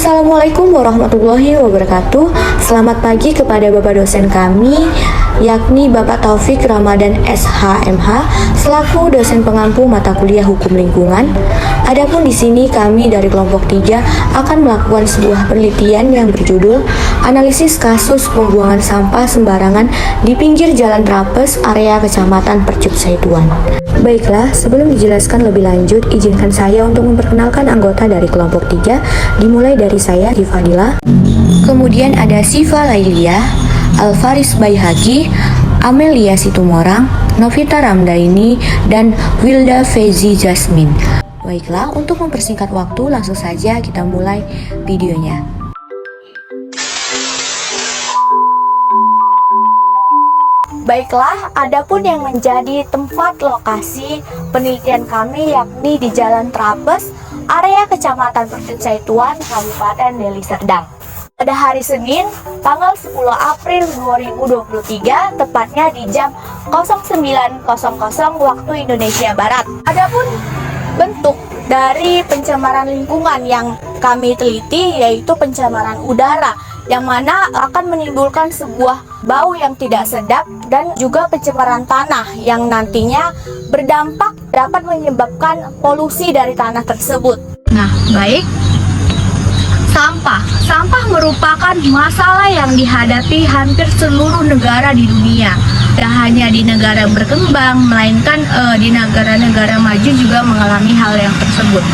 Assalamualaikum warahmatullahi wabarakatuh. Selamat pagi kepada Bapak dosen kami, yakni Bapak Taufik Ramadan SHMH, selaku dosen pengampu mata kuliah Hukum Lingkungan. Adapun di sini kami dari kelompok 3 akan melakukan sebuah penelitian yang berjudul Analisis Kasus Pembuangan Sampah Sembarangan di Pinggir Jalan Trapes, area Kecamatan Percut Saituan. Baiklah, sebelum dijelaskan lebih lanjut, izinkan saya untuk memperkenalkan anggota dari kelompok 3, dimulai dari saya, Rifadila. Kemudian ada Siva Lailia, Alfaris Baihaqi, Amelia Situmorang, Novita Ramdaini, dan Wilda Fezi Jasmine. Baiklah, untuk mempersingkat waktu, langsung saja kita mulai videonya. Baiklah, adapun yang menjadi tempat lokasi penelitian kami yakni di Jalan Trapes, area Kecamatan Percut Saituan, Kabupaten Deli Serdang. Pada hari Senin, tanggal 10 April 2023, tepatnya di jam 09.00 waktu Indonesia Barat. Adapun bentuk dari pencemaran lingkungan yang kami teliti yaitu pencemaran udara, yang mana akan menimbulkan sebuah bau yang tidak sedap, dan juga pencemaran tanah yang nantinya berdampak dapat menyebabkan polusi dari tanah tersebut. Nah, baik. Sampah merupakan masalah yang dihadapi hampir seluruh negara di dunia. Tidak hanya di negara berkembang, melainkan di negara-negara maju juga mengalami hal yang tersebut.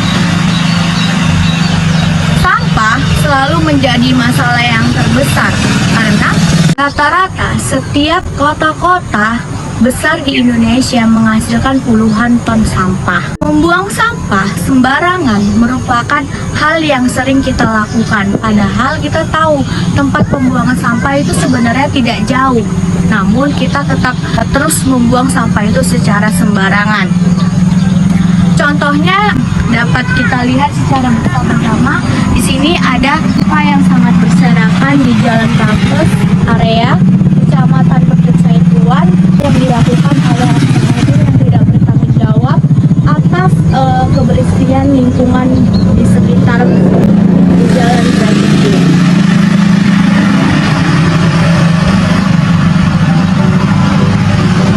Sampah selalu menjadi masalah yang terbesar karena rata-rata setiap kota-kota besar di Indonesia menghasilkan puluhan ton sampah. Membuang sampah sembarangan merupakan hal yang sering kita lakukan, padahal kita tahu tempat pembuangan sampah itu sebenarnya tidak jauh, namun kita tetap terus membuang sampah itu secara sembarangan. Contohnya dapat kita lihat secara bersama-sama. Di sini ada sampah yang sangat berserakan di Jalan Trapes, area Kecamatan Percut Saituan, yang dilakukan oleh orang yang tidak bertanggung jawab atas kebersihan lingkungan di sekitar di Jalan Trapes.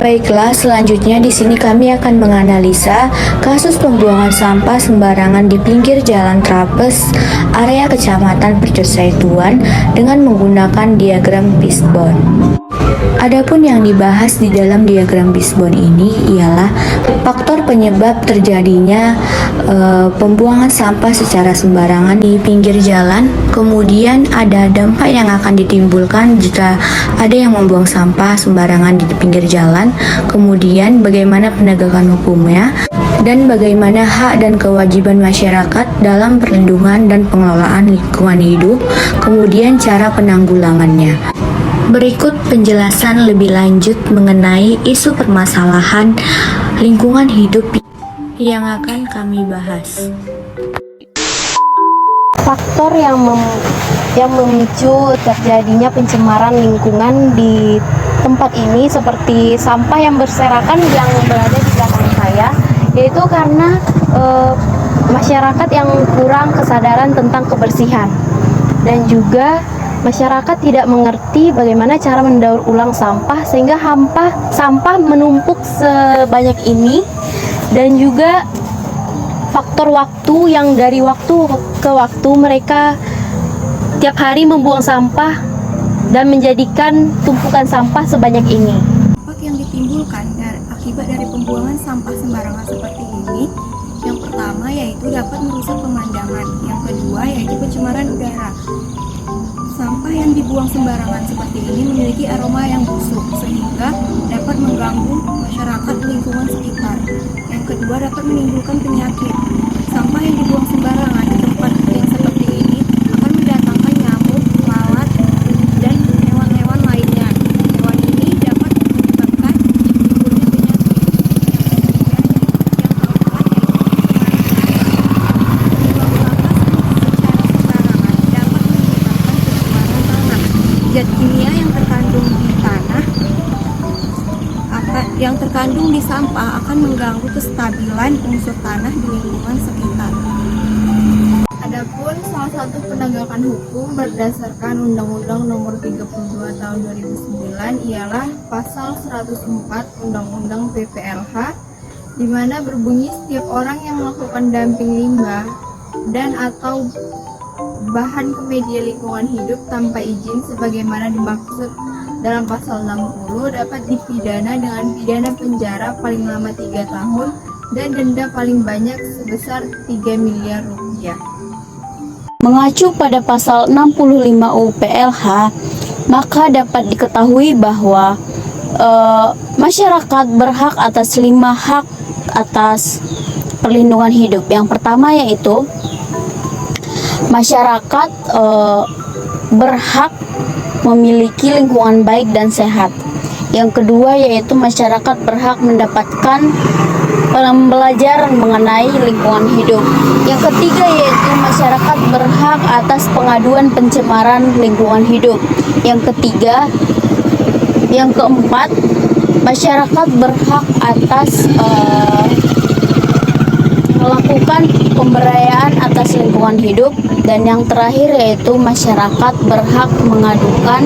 Baiklah, selanjutnya di sini kami akan menganalisa kasus pembuangan sampah sembarangan di pinggir Jalan Trapes, area Kecamatan Percut Saituan dengan menggunakan diagram Fishbone. Adapun yang dibahas di dalam diagram Fishbone ini ialah faktor penyebab terjadinya pembuangan sampah secara sembarangan di pinggir jalan, kemudian ada dampak yang akan ditimbulkan jika ada yang membuang sampah sembarangan di pinggir jalan, kemudian bagaimana penegakan hukumnya, dan bagaimana hak dan kewajiban masyarakat dalam perlindungan dan pengelolaan lingkungan hidup, kemudian cara penanggulangannya. Berikut penjelasan lebih lanjut mengenai isu permasalahan lingkungan hidup yang akan kami bahas. Faktor yang memicu terjadinya pencemaran lingkungan di tempat ini seperti sampah yang berserakan yang berada di belakang saya, yaitu karena masyarakat yang kurang kesadaran tentang kebersihan, dan juga masyarakat tidak mengerti bagaimana cara mendaur ulang sampah sehingga sampah menumpuk sebanyak ini, dan juga faktor waktu yang dari waktu ke waktu mereka tiap hari membuang sampah dan menjadikan tumpukan sampah sebanyak ini. Dampak yang ditimbulkan akibat dari pembuangan sampah sembarangan seperti ini, yang pertama yaitu dapat merusak pemandangan, yang kedua yaitu pencemaran udara. Sampah yang dibuang sembarangan seperti ini memiliki aroma yang busuk sehingga dapat mengganggu masyarakat lingkungan sekitar. Yang kedua dapat menimbulkan penyakit. Sampah yang dibuang sembarangan di tempat yang seperti ini akan mendatangkan nyamuk, lalat, dan hewan-hewan lainnya. Hewan ini dapat menyebabkan timbulnya penyakit. Zat kimia yang terkandung di sampah akan mengganggu kestabilan unsur tanah di lingkungan sekitar. Adapun salah satu penegakan penegakan hukum berdasarkan Undang-Undang Nomor 32 Tahun 2009 ialah pasal 104 Undang-Undang PPLH, di mana berbunyi setiap orang yang melakukan dumping limbah dan atau bahan ke media lingkungan hidup tanpa izin sebagaimana dimaksud dalam pasal 60 dapat dipidana dengan pidana penjara paling lama 3 tahun dan denda paling banyak sebesar 3 miliar rupiah. Mengacu pada pasal 65 UPLH, maka dapat diketahui bahwa masyarakat berhak atas 5 hak atas perlindungan hidup. Yang pertama yaitu masyarakat berhak memiliki lingkungan baik dan sehat. Yang kedua yaitu masyarakat berhak mendapatkan pembelajaran mengenai lingkungan hidup. Yang ketiga yaitu masyarakat berhak atas pengaduan pencemaran lingkungan hidup. Yang keempat, masyarakat berhak atas melakukan pemberdayaan atas lingkungan hidup. Dan yang terakhir yaitu masyarakat berhak mengadukan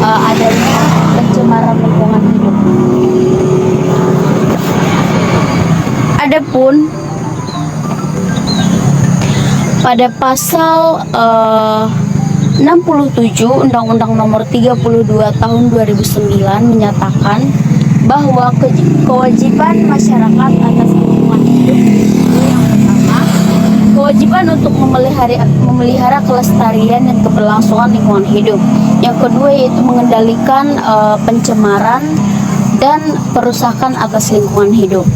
adanya pencemaran lingkungan hidup. Adapun pada pasal 67 Undang-Undang Nomor 32 Tahun 2009 menyatakan bahwa kewajiban masyarakat atas lingkungan hidup itu yang pertama, kewajiban untuk memelihara kelestarian dan keberlangsungan lingkungan hidup. Yang kedua yaitu mengendalikan pencemaran dan perusakan atas lingkungan hidup.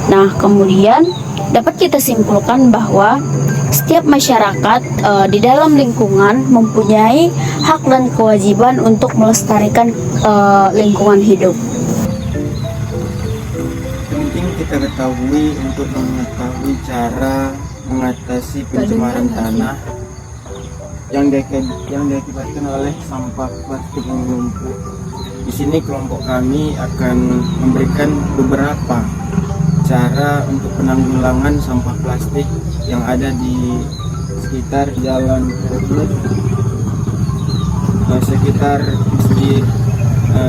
Nah, kemudian dapat kita simpulkan bahwa setiap masyarakat di dalam lingkungan mempunyai hak dan kewajiban untuk melestarikan lingkungan hidup. Penting kita ketahui untuk mengetahui cara mengatasi pencemaran tanah yang diakibatkan oleh sampah plastik yang menumpuk. Di sini kelompok kami akan memberikan beberapa cara untuk penanggulangan sampah plastik yang ada di sekitar jalan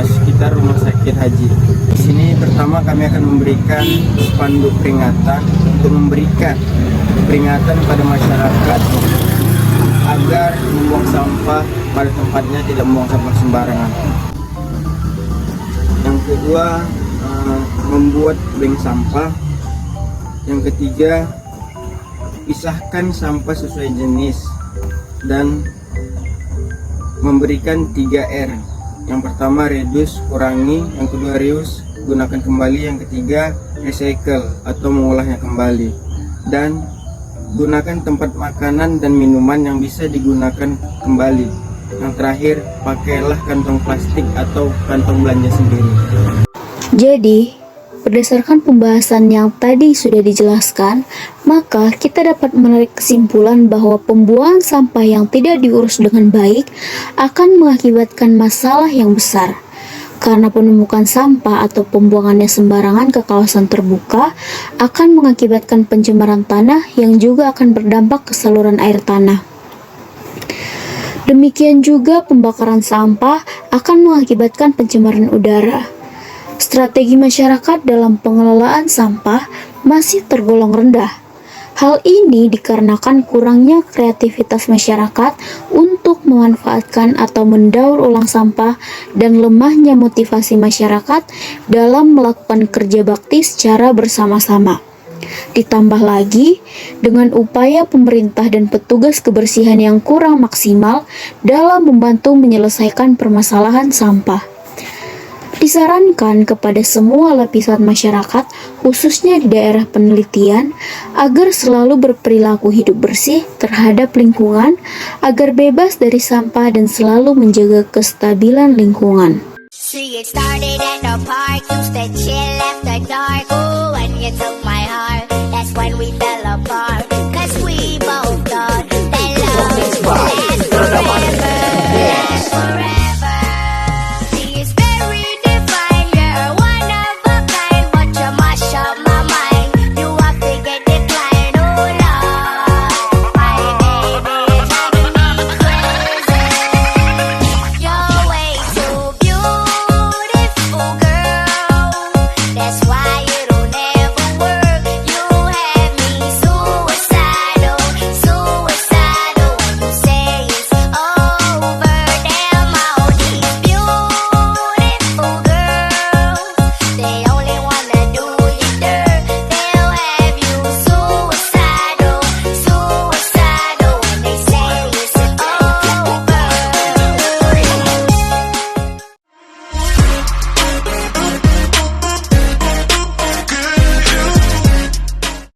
sekitar rumah sakit haji. Di sini pertama kami akan memberikan spanduk peringatan untuk memberikan peringatan pada masyarakat agar membuang sampah pada tempatnya, tidak membuang sampah sembarangan. Yang kedua, membuat bank sampah. Yang ketiga, pisahkan sampah sesuai jenis dan memberikan 3R. Yang pertama reduce, kurangi. Yang kedua reuse, gunakan kembali. Yang ketiga recycle atau mengolahnya kembali. Dan gunakan tempat makanan dan minuman yang bisa digunakan kembali. Yang terakhir, pakailah kantong plastik atau kantong belanja sendiri. Jadi, berdasarkan pembahasan yang tadi sudah dijelaskan, maka kita dapat menarik kesimpulan bahwa pembuangan sampah yang tidak diurus dengan baik akan mengakibatkan masalah yang besar. Karena penumpukan sampah atau pembuangannya sembarangan ke kawasan terbuka akan mengakibatkan pencemaran tanah yang juga akan berdampak ke saluran air tanah. Demikian juga pembakaran sampah akan mengakibatkan pencemaran udara. Strategi masyarakat dalam pengelolaan sampah masih tergolong rendah. Hal ini dikarenakan kurangnya kreativitas masyarakat untuk memanfaatkan atau mendaur ulang sampah dan lemahnya motivasi masyarakat dalam melakukan kerja bakti secara bersama-sama. Ditambah lagi dengan upaya pemerintah dan petugas kebersihan yang kurang maksimal dalam membantu menyelesaikan permasalahan sampah. Disarankan kepada semua lapisan masyarakat, khususnya di daerah penelitian, agar selalu berperilaku hidup bersih terhadap lingkungan, agar bebas dari sampah dan selalu menjaga kestabilan lingkungan. See, it started at the park, used to chill after dark. Ooh, when you took my